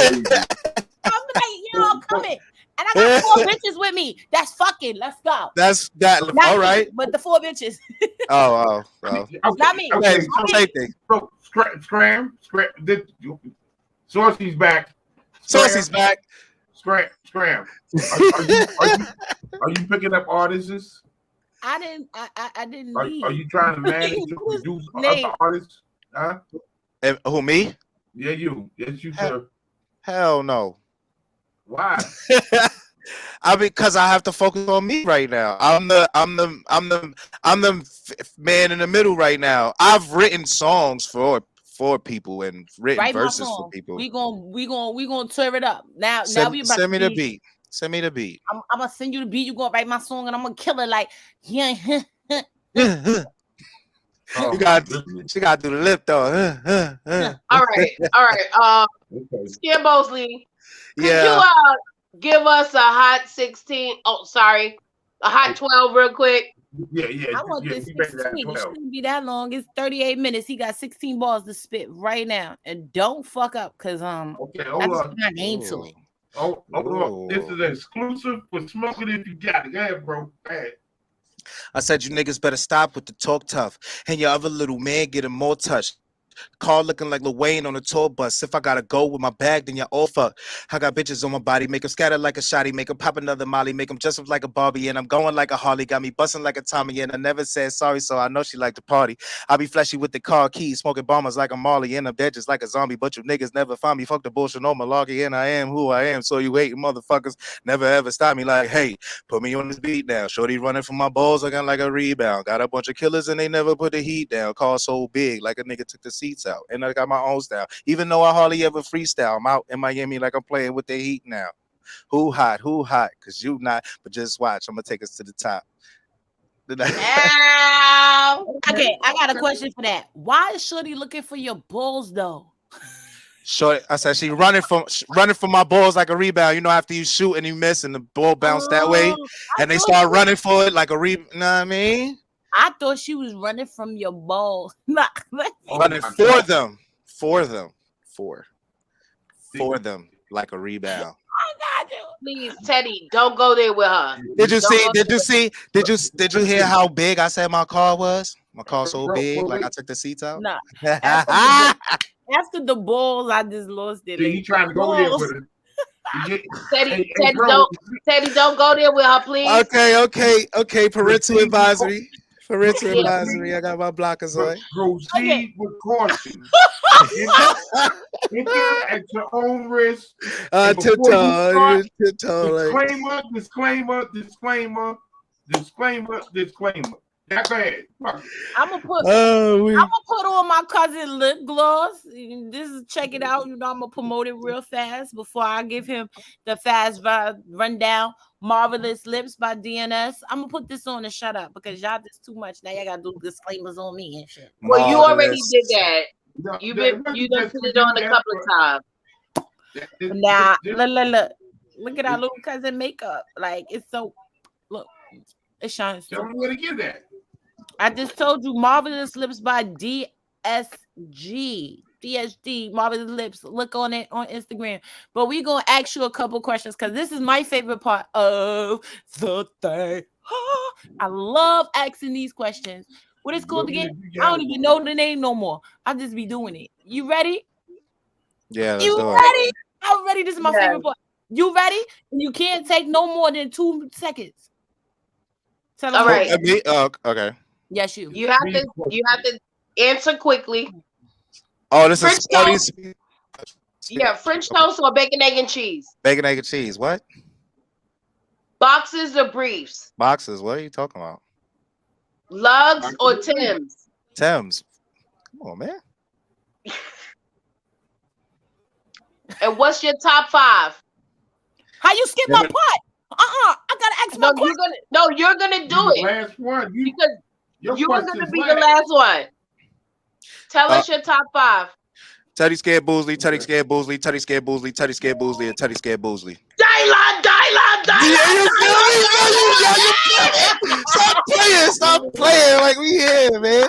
I'm coming. And I got 4 bitches with me. That's fucking. Let's go. That's that. Not All me, right. but the 4 bitches. Oh. Not me. Okay, Okay. same thing. So scram. Saucy's back. Saucy's back. Scram. Are you picking up artists? I didn't Are leave. you trying to manage or produce Nate. other artists? Huh? And who, me? Yeah, you. Yes, you, sir. Hell no. Why? Because I have to focus on me right now. I'm the man in the middle right now. I've written songs for people and written Write my verses for song. people. We gonna tear it up. Now we about Send to me the be. beat. Send me the beat. I'm gonna send you the beat. You gonna write my song, and I'm gonna kill it. Like yeah. Oh, You got my goodness. she got to do the lip though. All right. Okay. Skip Bosley, could Yeah. you give us a hot 16? Oh, sorry, a hot 12 real quick. Yeah. I want this You make that 16. It 12. shouldn't be that long. It's 38 minutes. He got 16 balls to spit right now, and don't fuck up, cause Okay, I hold just on. put my name to it. Hold on. This Ooh. is exclusive for smoking if you got it. Go ahead, bro. Go ahead. I said you niggas better stop with the talk tough. And your other little man getting more touch. Car looking like Lil Wayne on a tour bus. If I gotta go with my bag, then you're all fuck. I got bitches on my body, make them scatter like a shotty, make them pop another molly, make them dress up like a Barbie, and I'm going like a Harley, got me busting like a Tommy, and I never said sorry, so I know she like to party. I be flashy with the car keys, smoking bombers like a Marley, and I'm dead just like a zombie, but you niggas never find me. Fuck the bullshit, no malarkey, and I am who I am, so you hating motherfuckers never ever stop me like, hey, put me on this beat now. Shorty running from my balls looking like a rebound. Got a bunch of killers and they never put the heat down. Car so big like a nigga took the seats out. And I got my own style. Even though I hardly ever freestyle, I'm out in Miami like I'm playing with the heat now. Who hot? Who hot? Cause you not. But just watch. I'm gonna take us to the top. Ow. Okay, I got a question for that. Why is Shorty looking for your balls though? Short. I said she running from my balls like a rebound. You know, after you shoot and you miss and the ball bounce that way, and they start running for it like a You know what I mean? I thought she was running from your balls. Running for them. For them. For them like a rebound. Please, Teddy, don't go there with her. Did you Don't see? go Did there you see? Did you hear how big I said my car was? My car so Bro, big, like wait. I took the seats out. Nah. After the balls, I just lost it. See, he trying to go there with it. Teddy, Hey, bro. don't go there with her, please. Okay. Parental advisory. Parental Yeah. advisory. I got my blockers on. Proceed with caution. Enter at your own risk. And before you start, Tiptoe. disclaimer. Now go ahead. Fuck it. I'm gonna put on my cousin lip gloss. This is check it out. You know, I'm gonna promote it real fast before I give him the fast rundown. Marvelous Lips by DNS. I'm gonna put this on and shut up because y'all just too much. Now y'all gotta do disclaimers on me and shit. Well, you already Marvelous. did that. No, You that done wasn't put just it on a for you, couple of times. Now look at our little cousin makeup. Like it's so look, it shines. Tell me where to get that. I just told you Marvelous Lips by DSD, Marvelous Lips. Look on it on Instagram. But we're gonna ask you a couple questions because this is my favorite part of the thing. I love asking these questions. What is called again? I don't even know the name no more. I'll just be doing it. You ready? Yeah, let's You do ready? it. I'm ready. This is my favorite part. You ready? And you can't take no more than 2 seconds. Tell them All right. Me? Okay. Yes, you. You have to answer quickly. Oh, this French is Sparty's Yeah, French toast or bacon, egg, and cheese. bacon, egg, and cheese. What? Boxes or briefs. Boxes. What are you talking about? Lugs or Timbs. Thames. Come on, man. And what's your top 5? How you skip my part? I gotta ask my question. You're gonna do The it last one. because Your you're gonna question's be the last one. Tell us your top 5. Teddy Scared Booslie, Teddy Scared Booslie, Teddy Scared Booslie, Teddy Scared Booslie, and Teddy Scared Booslie. Dylan. Stop playing like we here, man.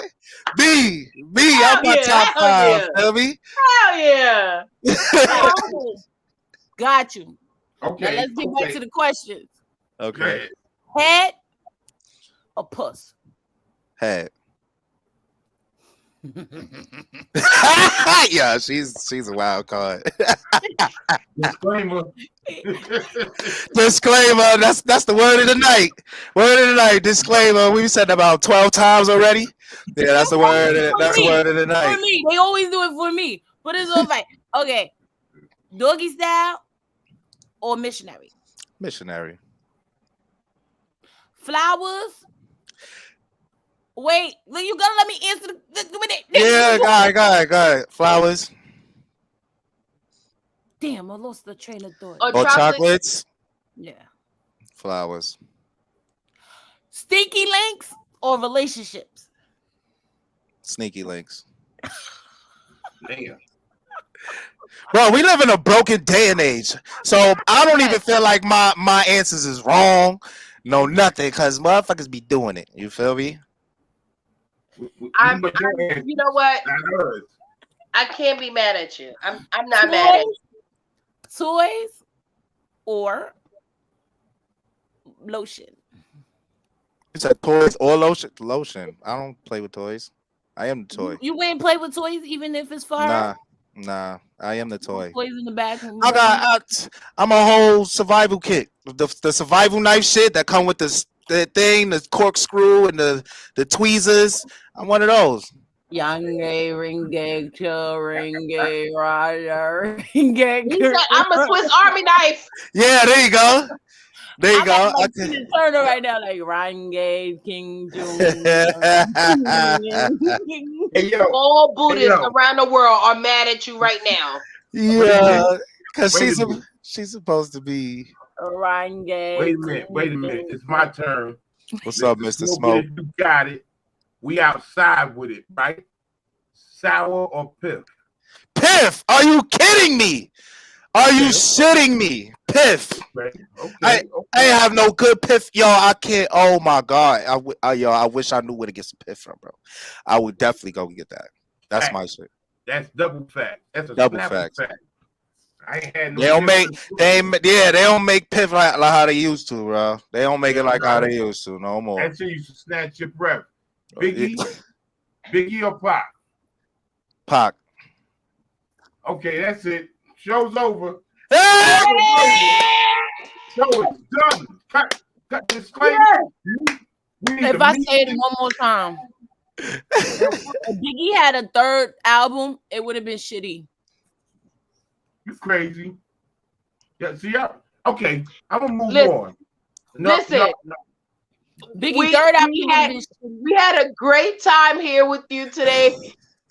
B, I'm my top 5. Feel me? Hell yeah. Got you. Okay. Now let's get back to the questions. Okay. Head or puss? Head. Yeah, she's a wild card. Disclaimer. Disclaimer. That's the word of the night. Word of the night. Disclaimer. We've said about 12 times already. Yeah, that's the word. That's the word of the night. For me, they always do it for me. But it's all right. Okay, doggy style or missionary? Missionary. Flowers. Wait, you gotta let me answer the Yeah, go ahead. Flowers. Damn, I lost the train of thought. Or Or chocolates. Yeah. Flowers. Stinky links or relationships? Sneaky links. Damn. Bro, we live in a broken day and age. So I don't even feel like my answers is wrong. No, nothing. Because motherfuckers be doing it. You feel me? You know what? I can't be mad at you. I'm not mad at you. Toys or lotion? You said toys or lotion? Lotion. I don't play with toys. I am the toy. You ain't play with toys even if it's for her? Nah. I am the toy. Toys in the bathroom. I'm a whole survival kit. The survival knife shit that come with the thing, the corkscrew and the tweezers. I'm one of those. Young gay ring gay ring gay rider ring gay. He said, I'm a Swiss Army knife. Yeah, there you go. There you go. Like Turner right now, like Ryan Gay, King Jong. All Buddhists around the world are mad at you right now. Yeah, because she's supposed to be Ryan Gay. Wait a minute. It's my turn. What's up, Mr. Smoke? You got it. We outside with it, right? Sour or piff? Piff? Are you kidding me? Are you shitting me? Piff. Okay. I have no good piff, yo. I can't. Oh my god. I wish I knew where to get some piff from, bro. I would definitely go get that. That's my shit. That's double fact. That's a double fact. I ain't had no. They don't make piff like how they used to, bro. They don't make it like how they used to no more. That shit used to snatch your breath. Biggie or Pac? Pac. Okay, that's it. Show's over. Hey! Show is done. Cut disclaimer. If I say it one more time, if Biggie had a third album, it would have been shitty. You crazy? Yeah. See, okay. I'm gonna move on. Listen. Biggie third album would have been. We had a great time here with you today,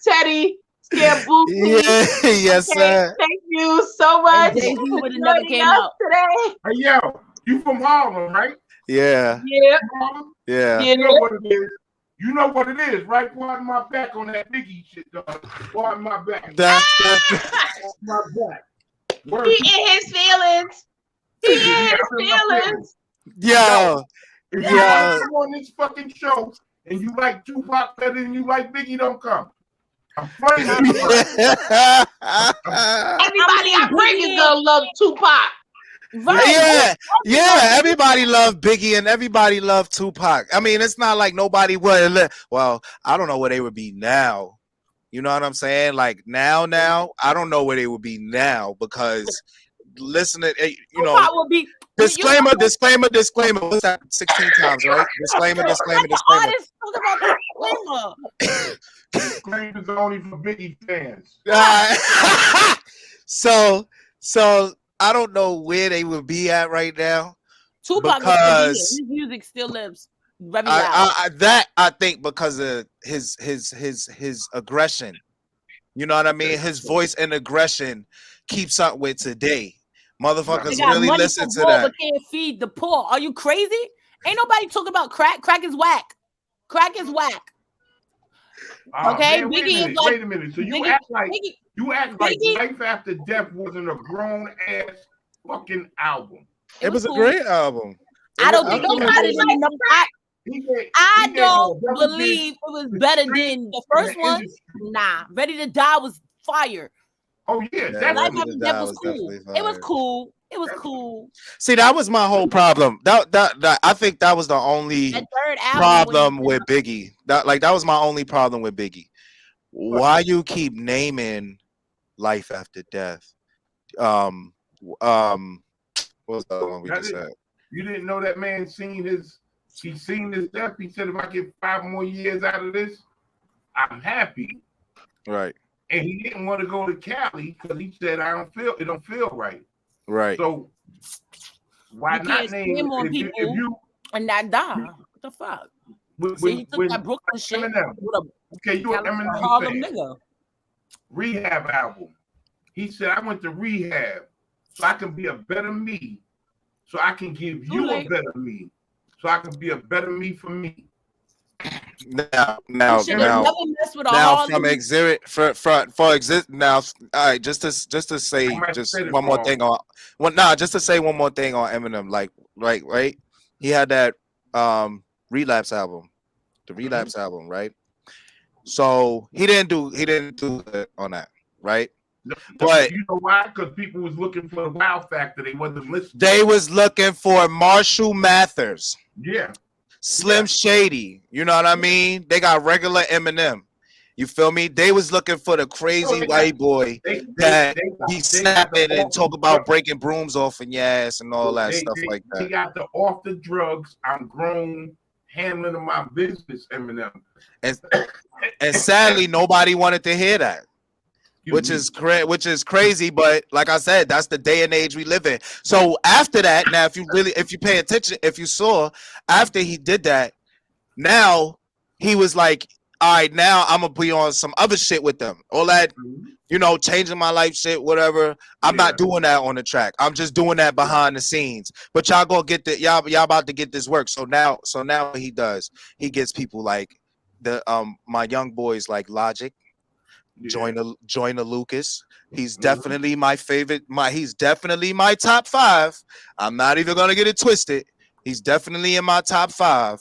Teddy Scambucci. Yeah, yes, sir. Thank you so much Jay-Z for would have never joining came us out. today. Hey, yo, you from Harlem, right? Yeah, Yeah, Harlem? yeah. yeah. You know what it is. You know what it is, right? Pardon my back on that Biggie shit, dog. Pardon my back. That's My back. Word. He in his feelings. He in Yeah, his I'm in my feelings. yo, If you yo. want to come on this fucking show and you like Tupac better than you like Biggie, don't come. I'm playing it. Everybody I bring is gonna love Tupac. Right. Yeah. Everybody loved Biggie and everybody loved Tupac. I mean, it's not like nobody would. Well, I don't know where they would be now. You know what I'm saying? Like now, I don't know where they would be now because listen to you know. Tupac would be. Disclaimer. What's that? 16 times, right? Disclaimer. Artists talk about disclaimer. Disclaimers only for Biggie fans. So I don't know where they would be at right now. Tupac Because his music still lives very loud. I think because of his aggression. You know what I mean? His voice and aggression keeps up with today. Motherfuckers They got really money listen for to poor, that. but can't feed the poor. Are you crazy? Ain't nobody talking about crack. Crack is whack. Crack is whack. Okay, man, Biggie is like. Wait a minute. So you act like Biggie, Life After Death wasn't a grown ass fucking album. It was cool. a great album. I don't think nobody did enough. I don't believe it was better than the first one. Nah, Ready to Die was fire. Oh yeah, Life After Death was cool. It was cool. It was cool. See, that was my whole problem. That I think that was the only problem with Biggie. That was my only problem with Biggie. Why you keep naming Life After Death? What was the one we just said? You didn't know that man seen his death. He said, if I get 5 more years out of this, I'm happy. Right. And he didn't want to go to Cali because he said, it don't feel right. Right. So why not name more people if you and not die? What the fuck? See, he took that Brooklyn shit okay, you an Eminem Harlem fan. nigga. Rehab album. He said, I went to rehab so I can be a better me. So I can give you a better me. So I can be a better me for me. Now from exhibit for exist now. All right, just to say one more thing on Eminem. Like right. He had that relapse album, the relapse album, right? So he didn't do it on that, right? But you know why? Because people was looking for the wow factor. They wasn't listening. They was looking for Marshall Mathers. Yeah. Slim Shady. You know what I mean? They got regular Eminem. You feel me? They was looking for the crazy white boy that be snapping and talk about breaking brooms off in your ass and all that stuff like that. He got the off the drugs. I'm grown, handling of my business, Eminem. And sadly, nobody wanted to hear that. Which is crazy, but like I said, that's the day and age we live in. So after that, now if you pay attention, if you saw after he did that, now he was like, all right, now I'm gonna be on some other shit with them. All that, changing my life shit, whatever. I'm not doing that on the track. I'm just doing that behind the scenes. But y'all gonna get y'all about to get this work. So now what he does, he gets people like the my young boys like Logic. Joyner Lucas. He's definitely my favorite. He's definitely my top 5. I'm not even gonna get it twisted. He's definitely in my top 5.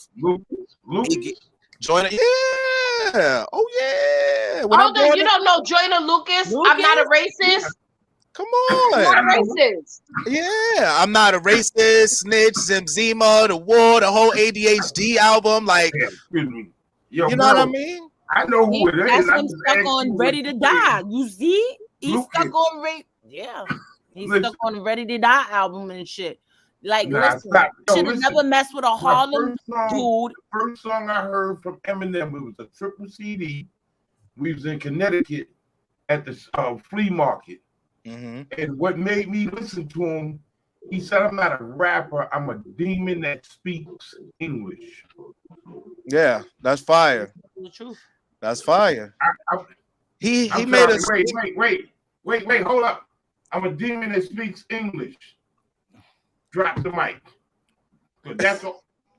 Lucas? Joyner, yeah. Oh yeah. You don't know Joyner Lucas? I'm not a racist. Come on. I'm not a racist. Yeah, I'm not a racist. Snitch, Zima, The War, the whole ADHD album. Like, excuse me. You know what I mean? I know who it is. That's him stuck on Ready to Die. You see? He's stuck on He's stuck on Ready to Die album and shit. Like, listen, should have never messed with a Harlem dude. The first song I heard from Eminem, it was a triple CD. We was in Connecticut at the flea market. Mm-hmm. And what made me listen to him He said, I'm not a rapper. I'm a demon that speaks English. Yeah, that's fire. The truth. That's fire. I, He I'm made sorry. us. Wait. Hold up. I'm a demon that speaks English. Drop the mic.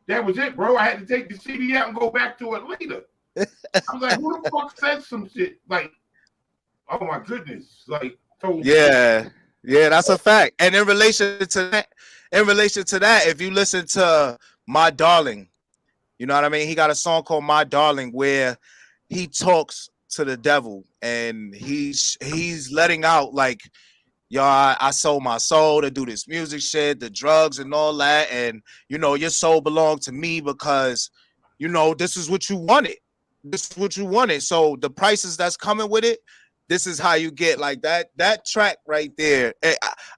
That was it, bro. I had to take the CD out and go back to it later. I was like, who the fuck said some shit? Like, oh my goodness. Like, so Yeah, that's a fact. And in relation to that, if you listen to My Darling, you know what I mean? He got a song called My Darling where he talks to the devil and he's letting out like, yo, I sold my soul to do this music shit, the drugs and all that. And, you know, your soul belonged to me because, you know, this is what you wanted. This is what you wanted. So the prices that's coming with it, this is how you get like that track right there.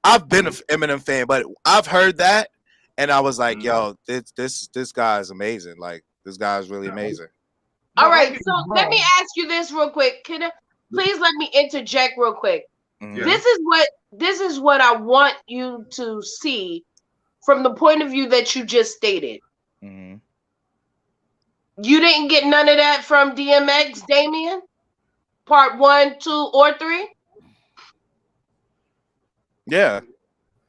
I've been an Eminem fan, but I've heard that and I was like, yo, this guy is amazing. Like, this guy is really amazing. All right, so let me ask you this real quick. Please let me interject real quick. Mhm. This is what I want you to see from the point of view that you just stated. Mhm. You didn't get none of that from DMX, Damien? Part 1, 2, or 3? Yeah.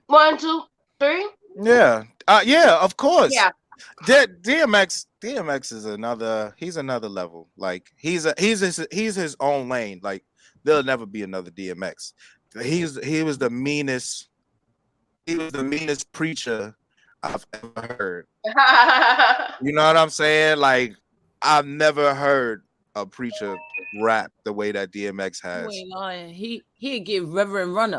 1, 2, 3? Yeah. Yeah, of course. Yeah. DMX is he's another level. Like he's his own lane. Like there'll never be another DMX. He was the meanest preacher I've ever heard. You know what I'm saying? Like I've never heard a preacher rap the way that DMX has. You ain't lying. He'd give Reverend Run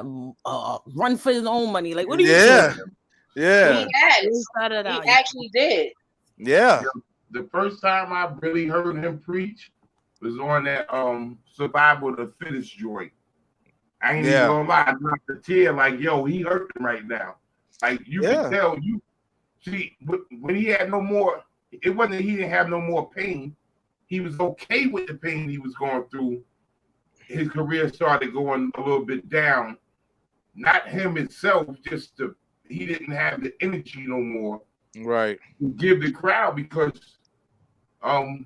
a run for his own money. Like, what are you Yeah. doing? Yeah. He actually did. Yeah. The first time I really heard him preach was on that Survival of the Fittest joint. I ain't even gonna lie, I dropped a tear like, yo, he hurting right now. Like you can tell you see when he had no more, it wasn't that he didn't have no more pain. He was okay with the pain he was going through. His career started going a little bit down. Not him himself, just he didn't have the energy no more. Right. To give the crowd because though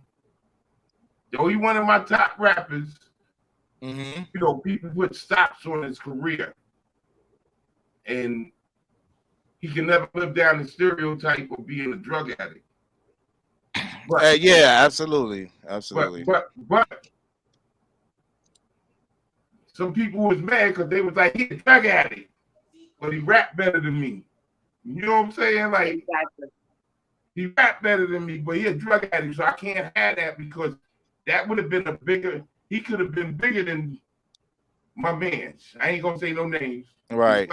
he one of my top rappers, Mm-hmm. you know, people put stops on his career. And he can never live down the stereotype of being a drug addict. But, yeah, absolutely. But some people was mad because they was like, he's a drug addict, but he rap better than me. You know what I'm saying? Like, exactly. He rap better than me, but he a drug addict, so I can't have that because that would have been he could have been bigger than my man's. I ain't gonna say no names. Right.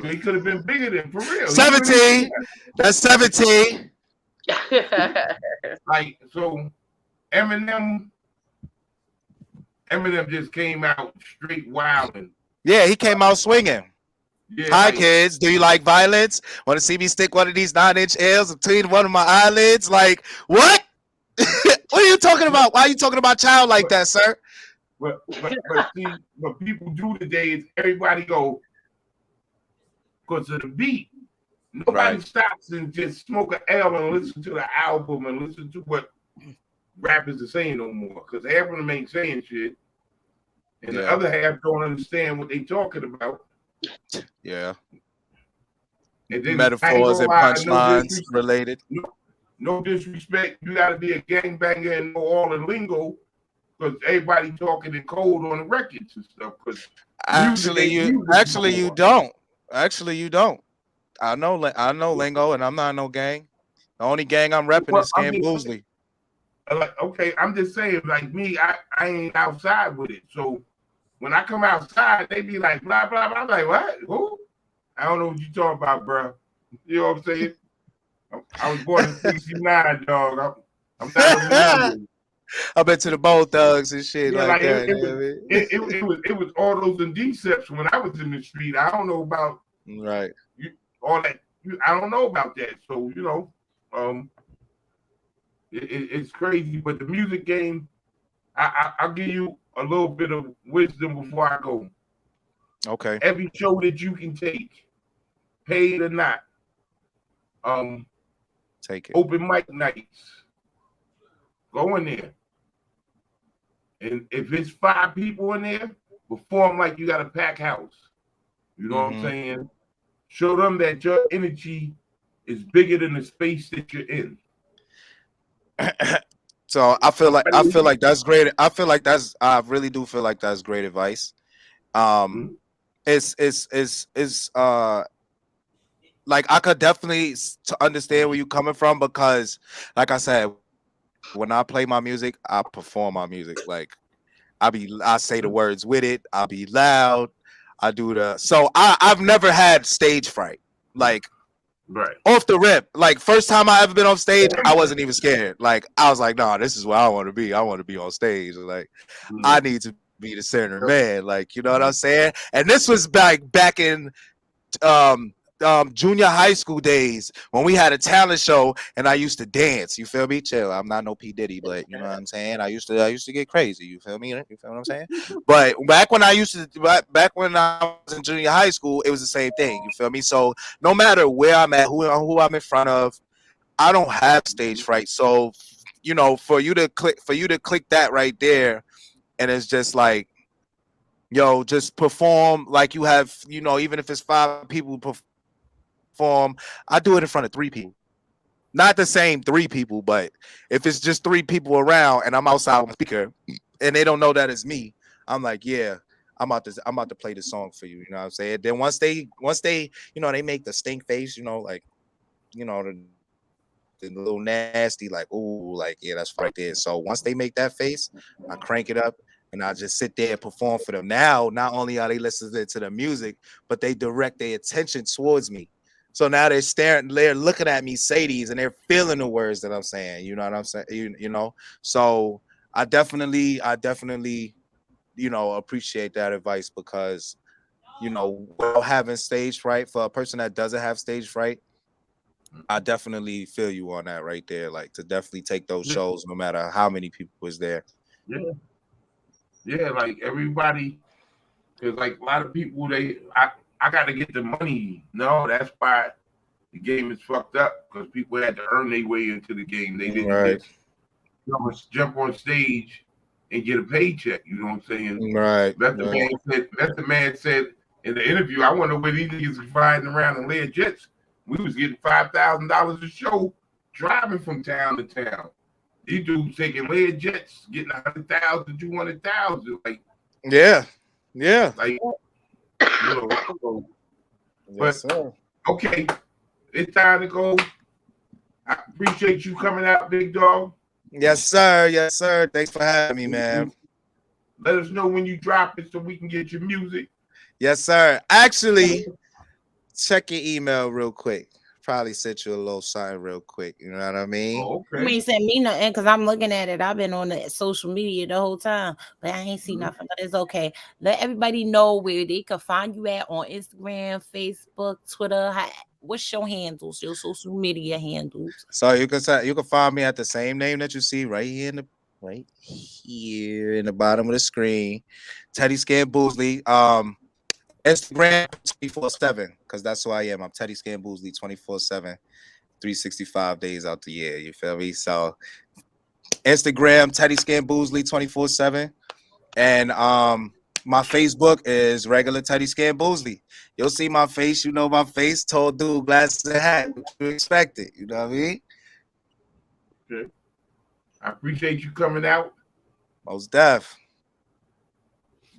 He could have been bigger than, for real. 17. That's 17. Like, so Eminem just came out straight wilding. Yeah, he came out swinging. Yeah, Hi, like, kids. Do you like violence? Want to see me stick one of these 9-inch nails between one of my eyelids? Like, what? What are you talking about? Why are you talking about child like that, sir? But see, what people do today is everybody go because of the beat. Nobody stops and just smoke an L and listen to the album and listen to what rappers are saying no more. Because half of them ain't saying shit. And the other half don't understand what they talking about. Yeah. And then metaphors and punchlines related. No disrespect. You got to be a gangbanger and know all the lingo because everybody talking in code on the records and stuff. Because actually, you don't. Actually, you don't. I know lingo, and I'm not no gang. The only gang I'm repping is Booslie. Like, okay, I'm just saying, like me, I ain't outside with it. So when I come outside, they be like, blah, blah, blah. I'm like, what? Who? I don't know what you talking about, bro. You know what I'm saying? I was born in 69, dog. I'm not a millennial. I've been to the Bone Thugs and shit like that. It was all those and decepts when I was in the street. I don't know about all that. I don't know about that. So, you know, it's crazy. But the music game, I'll give you a little bit of wisdom before I go. Okay. Every show that you can take, paid or not, take it. open mic nights. Go in there. And if it's 5 people in there, perform like you got a packed house. You know what I'm saying? Show them that your energy is bigger than the space that you're in. So I feel like that's great. I really do feel like that's great advice. It's like I could definitely understand where you're coming from, because like I said, when I play my music, I perform my music. Like I say the words with it. I'll be loud. I do so I've never had stage fright. Like right off the rip. Like first time I ever been on stage, I wasn't even scared. Like I was like, nah, this is where I want to be. I want to be on stage. Like I need to be the center man. Like, you know what I'm saying? And this was back in junior high school days when we had a talent show and I used to dance. You feel me? Chill. I'm not no P Diddy, but you know what I'm saying. I used to get crazy. You feel me? You feel what I'm saying? But back when I was in junior high school, it was the same thing. You feel me? So no matter where I'm at, who I'm in front of, I don't have stage fright. So you know, for you to click that right there, and it's just like, yo, just perform like you have, you know, even if it's 5 people perform. I do it in front of 3 people, not the same 3 people, but if it's just 3 people around and I'm outside with a speaker and they don't know that it's me, I'm like, yeah, I'm about to play this song for you. You know what I'm saying? Then once they, you know, they make the stink face, you know, like, you know, the little nasty, like, ooh, like, yeah, that's right there. So once they make that face, I crank it up and I just sit there and perform for them. Now, not only are they listening to the music, but they direct their attention towards me. So now they're looking at me say these and they're feeling the words that I'm saying. You know what I'm saying? You know, so I definitely, you know, appreciate that advice, because, you know, without having stage fright, for a person that doesn't have stage fright, I definitely feel you on that right there. Like, to definitely take those shows no matter how many people is there. Yeah, like everybody, because like a lot of people, I got to get the money. No, that's why the game is fucked up, because people had to earn their way into the game. They didn't just jump on stage and get a paycheck. You know what I'm saying? Right. That's the man said in the interview. I wonder where these niggas are flying around in Lear jets. We was getting $5,000 a show driving from town to town. These dudes taking Lear jets, getting 100,000, 200,000. Like, yeah. Like, you know. Yes, But sir. okay, it's time to go. I appreciate you coming out, big dog. Yes, sir. Yes, sir. Thanks for having me, man. Let us know when you drop it so we can get your music. Yes, sir. Actually, check your email real quick. Probably sent you a little sign real quick. You know what I mean? Oh, okay. You ain't sent me nothing because I'm looking at it. I've been on the social media the whole time, but I ain't seen nothing. But it's okay. Let everybody know where they can find you at on Instagram, Facebook, Twitter. What's your handles? Your social media handles? So you can find me at the same name that you see right here in the bottom of the screen, Teddy Scan Booslie. Instagram 24/7, because that's who I am. I'm Teddy Scan Booslie 24/7, 365 days out the year. You feel me? So Instagram Teddy Scan Booslie 24/7, and my Facebook is regular Teddy Scan Booslie. You'll see my face. You know my face. Tall dude, glasses and hat. What you expect it? You know what I mean? Okay. I appreciate you coming out. Most def.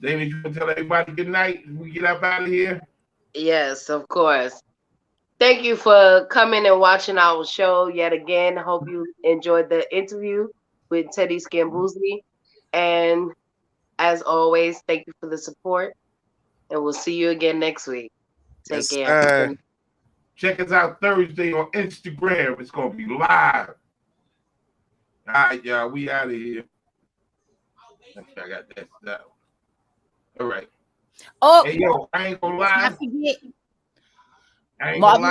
Dana, you want to tell everybody good night and we get up out of here? Yes, of course. Thank you for coming and watching our show yet again. Hope you enjoyed the interview with Teddy Scambuzzi. And as always, thank you for the support. And we'll see you again next week. Take care. Check us out Thursday on Instagram. It's going to be live. All right, y'all. We out of here. I got that stuff. All right. Oh, hey, yo, I ain't gonna lie. I forget. I ain't gonna lie.